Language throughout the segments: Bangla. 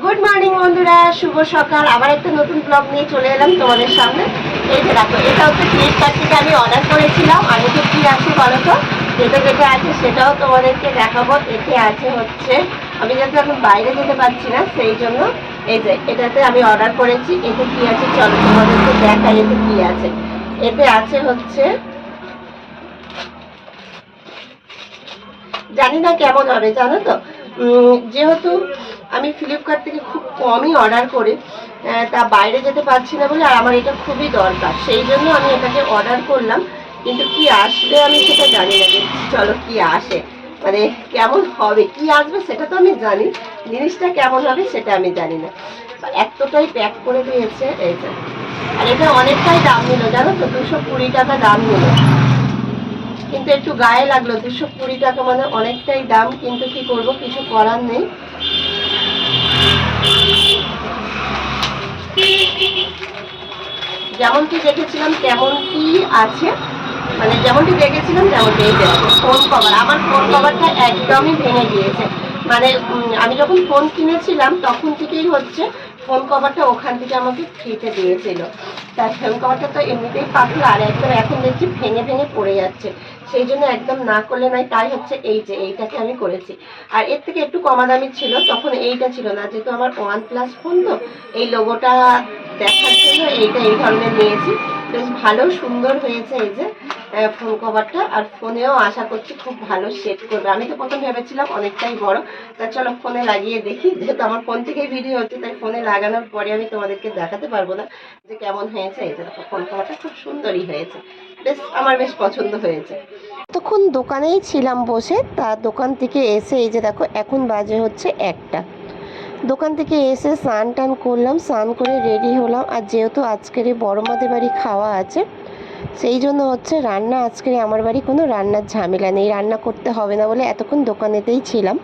গুড মর্নিং বন্ধুরা, শুভ সকাল। আবার একটা নতুন ব্লগ নিয়ে চলে এলাম তোমাদের সামনে। এই যে দেখো, এটা হচ্ছে ফ্লিপকার্ট থেকে আমি অর্ডার করেছিলাম। আর এতে কি আছে বলো তো, যেটা যেটা আছে সেটাও তোমাদেরকে দেখাবো। এতে আছে হচ্ছে, আমি যেহেতু এখন বাইরে যেতে পারছি না, সেই জন্য এই যে এটাতে আমি অর্ডার করেছি। এতে কি আছে চলো তোমাদেরকে দেখাই। এতে কি আছে, এতে আছে হচ্ছে, জানি না কেমন হবে জানো তো। যেহেতু আমি ফ্লিপকার্ট থেকে খুব কমই অর্ডার করি, তা বাইরে যেতে পারছি না বলে, আর আমার এটা খুবই দরকার, সেই জন্য আমি এটাকে অর্ডার করলাম। কিন্তু কি আসবে আমি সেটা জানি না। চলো কি আসে, মানে কেমন হবে, কি আসবে সেটা তো আমি জানি, জিনিসটা কেমন হবে সেটা আমি জানি না। এতটাই প্যাক করে দিয়েছে এইটা। আর এটা অনেকটাই দাম নিল জানো তো, 220 টাকা দাম নিল। কিন্তু একটু গায়ে লাগলো, 220 টাকা মানে অনেকটাই দাম, কিন্তু কি করব, কিছু করার নেই। যেমনটি দেখেছিলাম তেমনটি আছে, মানে যেমনটি দেখেছিলাম তেমনটি। এই দেখো ফোন কভার, আমার ফোন কভারটা একদমই ভেঙে গিয়েছে। মানে আমি যখন ফোন কিনেছিলাম তখন থেকেই হচ্ছে ফোন কভারটা ওখান থেকে আমাকে ফ্রিতে দিয়েছিল। তার ফোন কভারটা তো এমনিতেই পাতলা, আর একদম এখন দেখছি ভেঙে ভেঙে পড়ে যাচ্ছে। সেই জন্য একদম না করলে নাই, তাই হচ্ছে এই যে এইটাকে আমি করেছি। আর এর থেকে একটু কমা দামি ছিল, তখন এইটা ছিল না, যেহেতু আমার OnePlus ফোন তো এই লোগোটা দেখার জন্য এইটা এই ধরনের নিয়েছি। বেশ ভালো সুন্দর হয়েছে এই যে ফোন কভারটা। আর ফোনেও আশা করছি খুব ভালো সেট করবে। আমি তো প্রথম ভেবেছিলাম অনেকটাই বড়, তা চলো ফোনে লাগিয়ে দেখি। যেহেতু আমার ফোন থেকেই ভিডিও হচ্ছে, তাই ফোনে লাগানোর পরে আমি তোমাদেরকে দেখাতে পারবো না যে কেমন হয়েছে। এই যে ফোন কভারটা খুব সুন্দরই হয়েছে, বেশ আমার বেশ পছন্দ হয়েছে। তখন দোকানেই ছিলাম বসে, তা দোকান থেকে এসে এই যে দেখো এখন বাজে হচ্ছে 1টা। দোকান থেকে এসে স্নান টান করলাম, স্নান করে রেডি হলাম। আর যেহেতু আজকের বড় মাদের বাড়ি খাওয়া আছে, সেই জন্য হচ্ছে রান্না, আজকে আমার বাড়ি কোনো রান্নার ঝামেলা নেই, রান্না করতে হবে না বলে এতক্ষণ দোকানেতেই ছিলাম।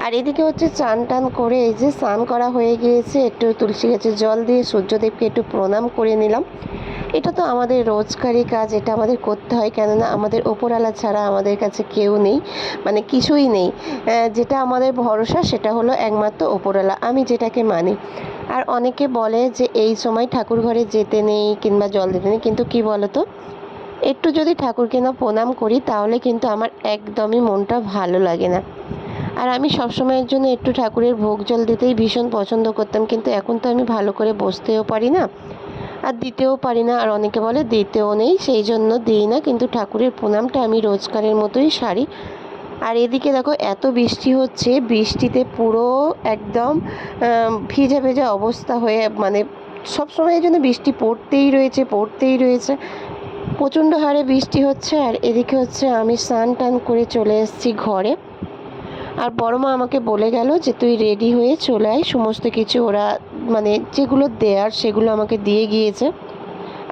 আর এদিকে হচ্ছে চান টান করে এই যে স্নান করা হয়ে গিয়েছে, একটু তুলসী গাছে জল দিয়ে সূর্যদেবকে একটু প্রণাম করে নিলাম। এটা তো আমাদের রোজকারই কাজ, এটা আমাদের করতে হয়, কেননা আমাদের ওপরওয়ালা ছাড়া আমাদের কাছে কেউ নেই, মানে কিছুই নেই। যেটা আমাদের ভরসা সেটা হলো একমাত্র ওপরওয়ালা, আমি যেটাকে মানি। আর অনেকে বলে যে এই সময় ঠাকুর ঘরে যেতে নেই কিংবা জল দিতে নেই, কিন্তু কি বলো তো, একটু যদি ঠাকুরকে না প্রণাম করি তাহলে কিন্তু আমার একদমই মনটা ভালো লাগে না। আর আমি সবসময়ের জন্য একটু ঠাকুরের ভোগ জল দিতেই ভীষণ পছন্দ করতাম, কিন্তু এখন তো আমি ভালো করে বসতেও পারি না আর দিতেও পারি না। আর অনেকে বলে দিতেও নেই, সেই জন্য দিই না, কিন্তু ঠাকুরের প্রণামটা আমি রোজকারের মতোই সারি। আর এদিকে দেখো এত বৃষ্টি হচ্ছে, বৃষ্টিতে পুরো একদম ভিজে ভেজা অবস্থা হয়ে, মানে সবসময়ের জন্য বৃষ্টি পড়তেই রয়েছে, প্রচণ্ড হারে বৃষ্টি হচ্ছে। আর এদিকে হচ্ছে আমি স্নান টান করে চলে এসেছি ঘরে। আর বড় মা আমাকে বলে গেল যে তুই রেডি হয়ে চলে আয়, সমস্ত কিছু ওরা মানে যেগুলো দেয়ার সেগুলো আমাকে দিয়ে গিয়েছে।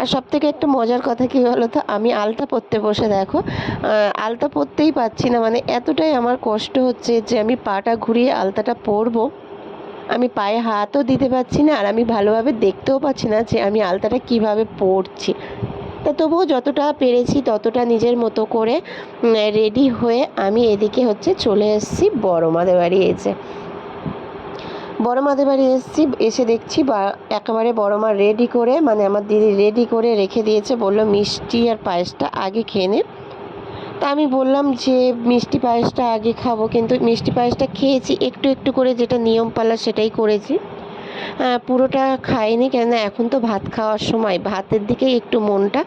আর সবথেকে একটা মজার কথা কী বলো তো, আমি আলতা পরতে বসে দেখো আলতা পরতেই পারছি না, মানে এতটাই আমার কষ্ট হচ্ছে যে আমি পাটা ঘুরিয়ে আলতাটা পরবো, আমি পায়ে হাতও দিতে পারছি না, আর আমি ভালোভাবে দেখতেও পাচ্ছি না যে আমি আলতাটা কিভাবে পরছি। তা তবুও যতটা পেরেছি ততটা নিজের মতো করে রেডি হয়ে আমি এদিকে হচ্ছে চলে এসেছি বড় মাদের বাড়ি। বড় মাদের বাড়ি এসেছি, এসে দেখছি একেবারে বড় মা রেডি করে, মানে আমার দিদি রেডি করে রেখে দিয়েছে, বললো মিষ্টি আর পায়েসটা আগে খেয়ে নে। তা আমি বললাম যে মিষ্টি পায়েসটা আগে খাবো, কিন্তু মিষ্টি পায়েসটা খেয়েছি একটু একটু করে, যেটা নিয়ম পালা সেটাই করেছি, পুরোটা খাইনি, কেননা এখন তো ভাত খাওয়ার সময়, ভাতের দিকেই একটু মনটা,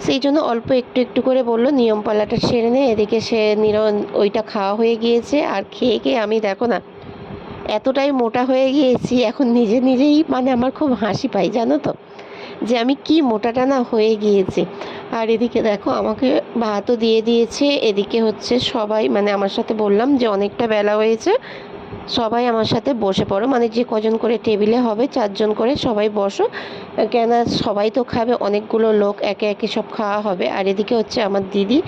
সেই জন্য অল্প একটু একটু করে বললো নিয়ম পালাটা সেরে নে। এদিকে সে ওইটা খাওয়া হয়ে গিয়েছে। আর খেয়ে আমি দেখো না এতটাই মোটা হয়ে গিয়েছি এখন, নিজেই মানে আমার খুব হাসি পায় জানো তো, যে আমি কি মোটাটা না হয়ে গিয়েছি। আর এদিকে দেখো আমাকে ভাতও দিয়ে দিয়েছে। এদিকে হচ্ছে সবাই, মানে আমার সাথে বললাম যে অনেকটা বেলা হয়েছে, সবাই আমার সাথে বসে পড়ো, মানে যে কজন করে টেবিলে হবে 4জন করে সবাই বসো, কেন সবাই তো খাবে, অনেকগুলো লোক একে একে সব খাওয়া হবে। আর এদিকে হচ্ছে আমার দিদি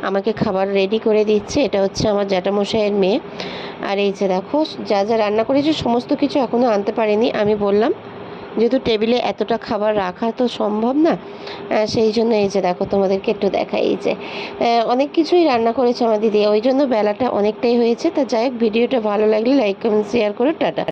আমাকে খাবার রেডি করে দিচ্ছে, এটা হচ্ছে আমার জ্যাঠামশাইয়ের মেয়ে। আর এই যে দেখো যা যা রান্না করেছে সমস্ত কিছু এখনও আনতে পারিনি, আমি বললাম যেহেতু টেবিলে এতটা খাবার রাখা তো সম্ভব না, সেই জন্য এই যে দেখো তোমাদেরকে একটু দেখাই, এই যে অনেক কিছুই রান্না করেছে আমার দিদি, ওই জন্য বেলাটা অনেকটাই হয়েছে। তা যাই হোক, ভিডিওটা ভালো লাগলে লাইক কমেন্ট শেয়ার করে টাটা।